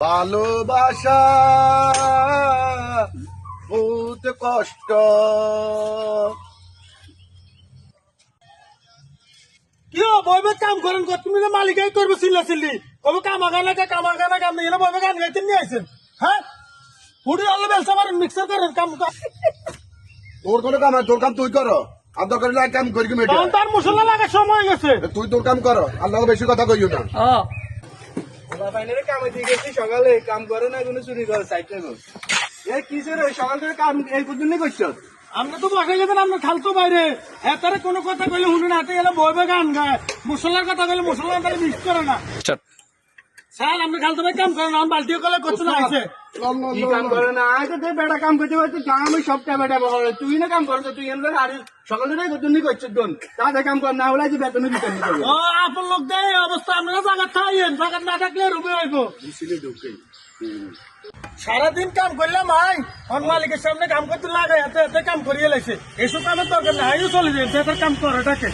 ভালোবাসা বহুত কষ্ট। কি বইবে কাম করেন তুমি যে মালিকাই করবো চিল্লা চিল্লি কবে কামাগানা কাম নেই বইবে গান গাইতে নিয়ে আইছেন। হ্যাঁ হুড়ি আলো ব্যবসা করেন মিক্সার করেন কাম তোর কোনো কাম তোর কাম তুই করো, আর দরকার হলে এক কাম করি কি মেয়েটা তার মশলা লাগার সময় গেছে। তুই তোর কাম করো, আল্লাহ বেশি কথা কইও না। কামে দিয়ে গেছি সকালে কাম করে না কোনো চুরি করে সাইকেল কিসের সকাল থেকে কাম এই পর্যন্ত করছো? আমরা তো বসে গেছেন আপনার খালতো বাইরে হ্যাঁ তারা কোনো কথা কইলে শুনে না হাতে গেলে বইবে গান গায়, মশলার কথা কইলে মশলা তারা মিক্স করে না। স্যার আপনি খালতো ভাই কাম করেন আমার বালতিও কলে করছে না আইছে কি কাম করে না আয় তো বেটা কাম করতে পারছি আমি সবটা বেটা বলে তুই না কাম করছো তুই এমন আর সকাল থেকে পর্যন্ত করছো দোন তাদের কাম কর না হলে যে বেতনের বিতরণ করবে। ও আপনার লোক দেয় এই অবস্থা আপনারা জায়গা থাকেন জায়গা না থাকলে রুমে হইব। সারাদিন কাম করলাম আই আমার মালিকের সামনে কাম করতে লাগাই এতে এতে কাম করিয়ে লাগছে এসব কামের দরকার না আইও চলে যায় কাম করাটাকে।